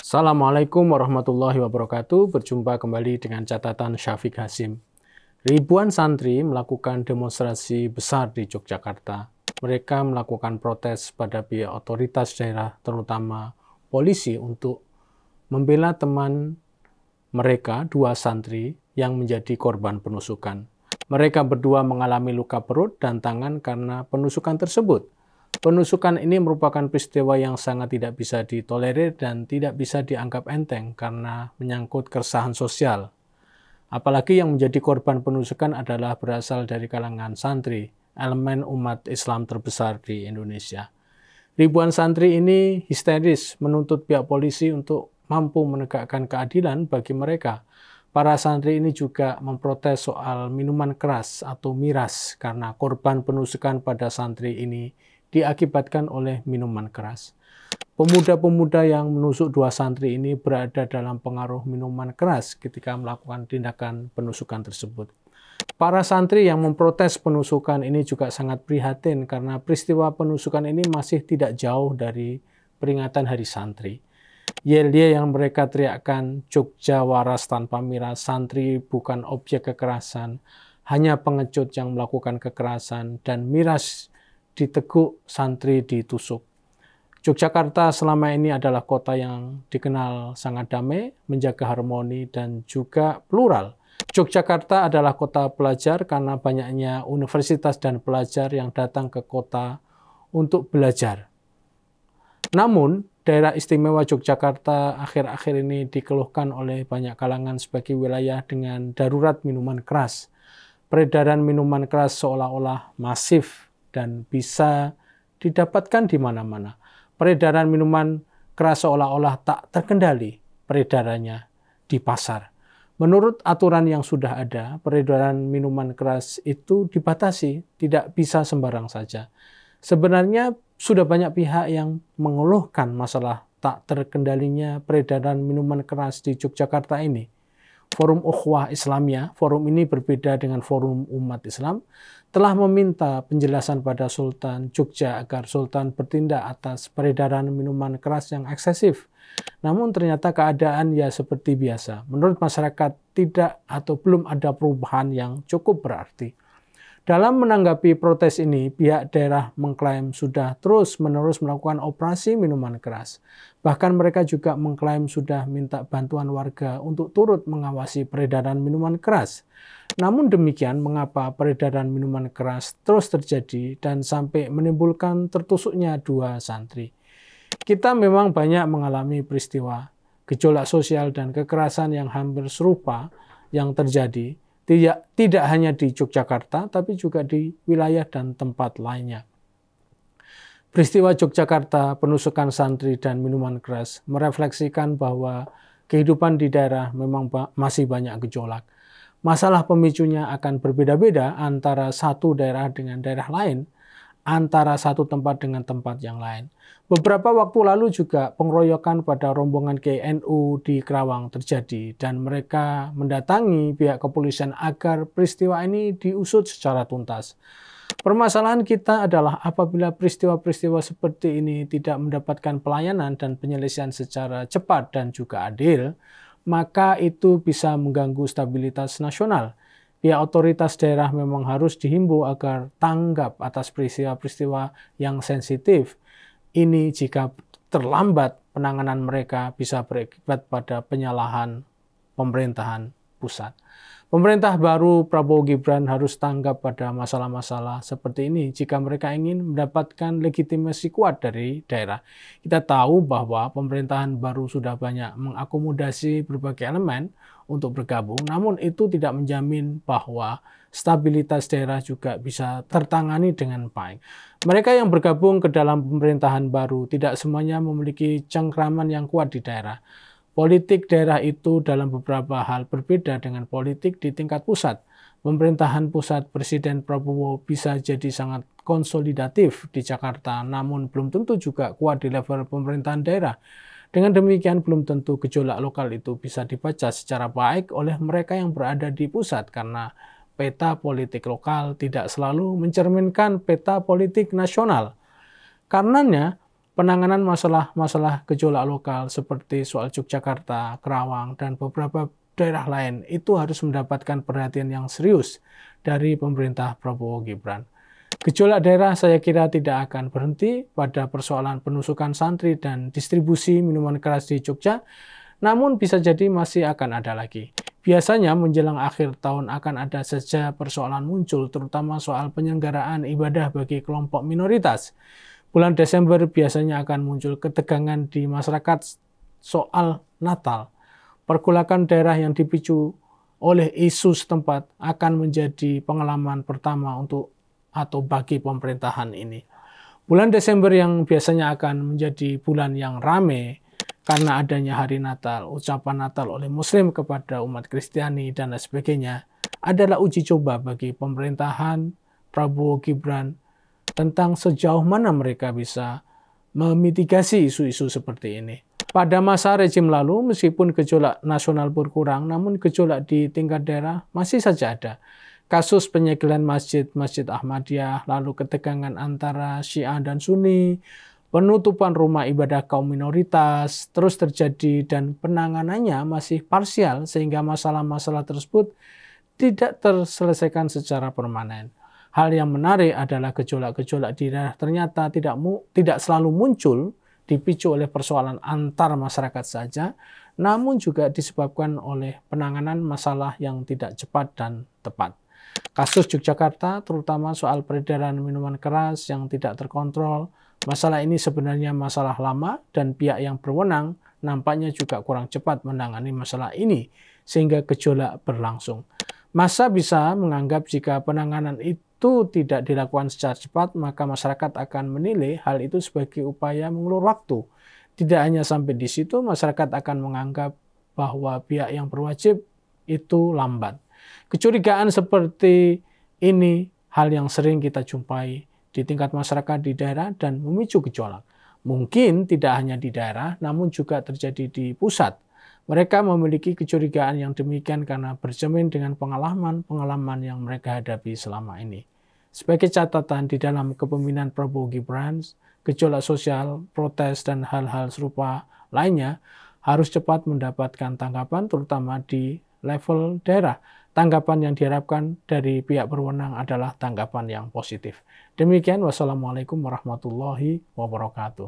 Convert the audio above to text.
Assalamualaikum warahmatullahi wabarakatuh. Berjumpa kembali dengan catatan Syafiq Hasim. Ribuan santri melakukan demonstrasi besar di Yogyakarta. Mereka melakukan protes pada pihak otoritas daerah, terutama polisi, untuk membela teman mereka, dua santri yang menjadi korban penusukan. Mereka berdua mengalami luka perut dan tangan karena penusukan tersebut. Penusukan ini merupakan peristiwa yang sangat tidak bisa ditolerir dan tidak bisa dianggap enteng karena menyangkut keresahan sosial. Apalagi yang menjadi korban penusukan adalah berasal dari kalangan santri, elemen umat Islam terbesar di Indonesia. Ribuan santri ini histeris menuntut pihak polisi untuk mampu menegakkan keadilan bagi mereka. Para santri ini juga memprotes soal minuman keras atau miras karena korban penusukan pada santri ini diakibatkan oleh minuman keras. Pemuda-pemuda yang menusuk dua santri ini berada dalam pengaruh minuman keras ketika melakukan tindakan penusukan tersebut. Para santri yang memprotes penusukan ini juga sangat prihatin karena peristiwa penusukan ini masih tidak jauh dari peringatan Hari Santri. Yel-yel yang mereka teriakkan, Jogja waras tanpa miras, santri bukan objek kekerasan, hanya pengecut yang melakukan kekerasan, dan miras diteguk, santri ditusuk. Yogyakarta selama ini adalah kota yang dikenal sangat damai, menjaga harmoni, dan juga plural. Yogyakarta adalah kota pelajar karena banyaknya universitas dan pelajar yang datang ke kota untuk belajar. Namun, daerah istimewa Yogyakarta akhir-akhir ini dikeluhkan oleh banyak kalangan sebagai wilayah dengan darurat minuman keras. Peredaran minuman keras seolah-olah masif dan bisa didapatkan di mana-mana. Peredaran minuman keras seolah-olah tak terkendali peredarannya di pasar. Menurut aturan yang sudah ada, peredaran minuman keras itu dibatasi, tidak bisa sembarang saja. Sebenarnya sudah banyak pihak yang mengeluhkan masalah tak terkendalinya peredaran minuman keras di Yogyakarta ini. Forum Ukhuwah Islamiyah, forum ini berbeda dengan forum umat Islam, telah meminta penjelasan pada Sultan Jogja agar Sultan bertindak atas peredaran minuman keras yang eksesif. Namun ternyata keadaan ya seperti biasa. Menurut masyarakat tidak atau belum ada perubahan yang cukup berarti. Dalam menanggapi protes ini, pihak daerah mengklaim sudah terus-menerus melakukan operasi minuman keras. Bahkan mereka juga mengklaim sudah minta bantuan warga untuk turut mengawasi peredaran minuman keras. Namun demikian, mengapa peredaran minuman keras terus terjadi dan sampai menimbulkan tertusuknya dua santri? Kita memang banyak mengalami peristiwa gejolak sosial dan kekerasan yang hampir serupa yang terjadi. Tidak hanya di Yogyakarta, tapi juga di wilayah dan tempat lainnya. Peristiwa Yogyakarta, penusukan santri dan minuman keras merefleksikan bahwa kehidupan di daerah memang masih banyak gejolak. Masalah pemicunya akan berbeda-beda antara satu daerah dengan daerah lain, antara satu tempat dengan tempat yang lain. Beberapa waktu lalu juga pengeroyokan pada rombongan KNU di Kerawang terjadi dan mereka mendatangi pihak kepolisian agar peristiwa ini diusut secara tuntas. Permasalahan kita adalah apabila peristiwa-peristiwa seperti ini tidak mendapatkan pelayanan dan penyelesaian secara cepat dan juga adil, maka itu bisa mengganggu stabilitas nasional. Pihak otoritas daerah memang harus dihimbau agar tanggap atas peristiwa-peristiwa yang sensitif. Ini jika terlambat penanganan mereka bisa berakibat pada penyalahan pemerintahan pusat. Pemerintah baru Prabowo Gibran harus tanggap pada masalah-masalah seperti ini jika mereka ingin mendapatkan legitimasi kuat dari daerah. Kita tahu bahwa pemerintahan baru sudah banyak mengakomodasi berbagai elemen untuk bergabung, namun itu tidak menjamin bahwa stabilitas daerah juga bisa tertangani dengan baik. Mereka yang bergabung ke dalam pemerintahan baru tidak semuanya memiliki cengkraman yang kuat di daerah. Politik daerah itu dalam beberapa hal berbeda dengan politik di tingkat pusat. Pemerintahan pusat Presiden Prabowo bisa jadi sangat konsolidatif di Jakarta, namun belum tentu juga kuat di level pemerintahan daerah. Dengan demikian, belum tentu gejolak lokal itu bisa dibaca secara baik oleh mereka yang berada di pusat, karena peta politik lokal tidak selalu mencerminkan peta politik nasional. Karenanya, Penanganan masalah-masalah gejolak lokal seperti soal Yogyakarta, Kerawang, dan beberapa daerah lain itu harus mendapatkan perhatian yang serius dari pemerintah Prabowo Gibran. Gejolak daerah saya kira tidak akan berhenti pada persoalan penusukan santri dan distribusi minuman keras di Jogja, namun bisa jadi masih akan ada lagi. Biasanya menjelang akhir tahun akan ada saja persoalan muncul, terutama soal penyelenggaraan ibadah bagi kelompok minoritas. Bulan Desember biasanya akan muncul ketegangan di masyarakat soal Natal. Pergolakan daerah yang dipicu oleh isu setempat akan menjadi pengalaman pertama untuk atau bagi pemerintahan ini. Bulan Desember yang biasanya akan menjadi bulan yang ramai karena adanya hari Natal, ucapan Natal oleh Muslim kepada umat Kristiani dan lain sebagainya, adalah uji coba bagi pemerintahan Prabowo Gibran tentang sejauh mana mereka bisa memitigasi isu-isu seperti ini. Pada masa rejim lalu, meskipun gejolak nasional berkurang, namun gejolak di tingkat daerah masih saja ada. Kasus penyegelan masjid Ahmadiyah, lalu ketegangan antara Syiah dan Sunni, penutupan rumah ibadah kaum minoritas terus terjadi dan penanganannya masih parsial sehingga masalah-masalah tersebut tidak terselesaikan secara permanen. Hal yang menarik adalah gejolak-gejolak di daerah ternyata tidak selalu muncul dipicu oleh persoalan antar masyarakat saja, namun juga disebabkan oleh penanganan masalah yang tidak cepat dan tepat. Kasus Yogyakarta, terutama soal peredaran minuman keras yang tidak terkontrol, masalah ini sebenarnya masalah lama dan pihak yang berwenang nampaknya juga kurang cepat menangani masalah ini, sehingga gejolak berlangsung. Masa bisa menganggap jika penanganan itu tidak dilakukan secara cepat, maka masyarakat akan menilai hal itu sebagai upaya mengulur waktu. Tidak hanya sampai di situ, masyarakat akan menganggap bahwa pihak yang berwajib itu lambat. Kecurigaan seperti ini hal yang sering kita jumpai di tingkat masyarakat di daerah dan memicu gejolak. Mungkin tidak hanya di daerah, namun juga terjadi di pusat. Mereka memiliki kecurigaan yang demikian karena bercermin dengan pengalaman-pengalaman yang mereka hadapi selama ini. Sebagai catatan, di dalam kepemimpinan Prabowo Gibran, gejolak sosial, protes, dan hal-hal serupa lainnya harus cepat mendapatkan tanggapan, terutama di level daerah. Tanggapan yang diharapkan dari pihak berwenang adalah tanggapan yang positif. Demikian, wassalamualaikum warahmatullahi wabarakatuh.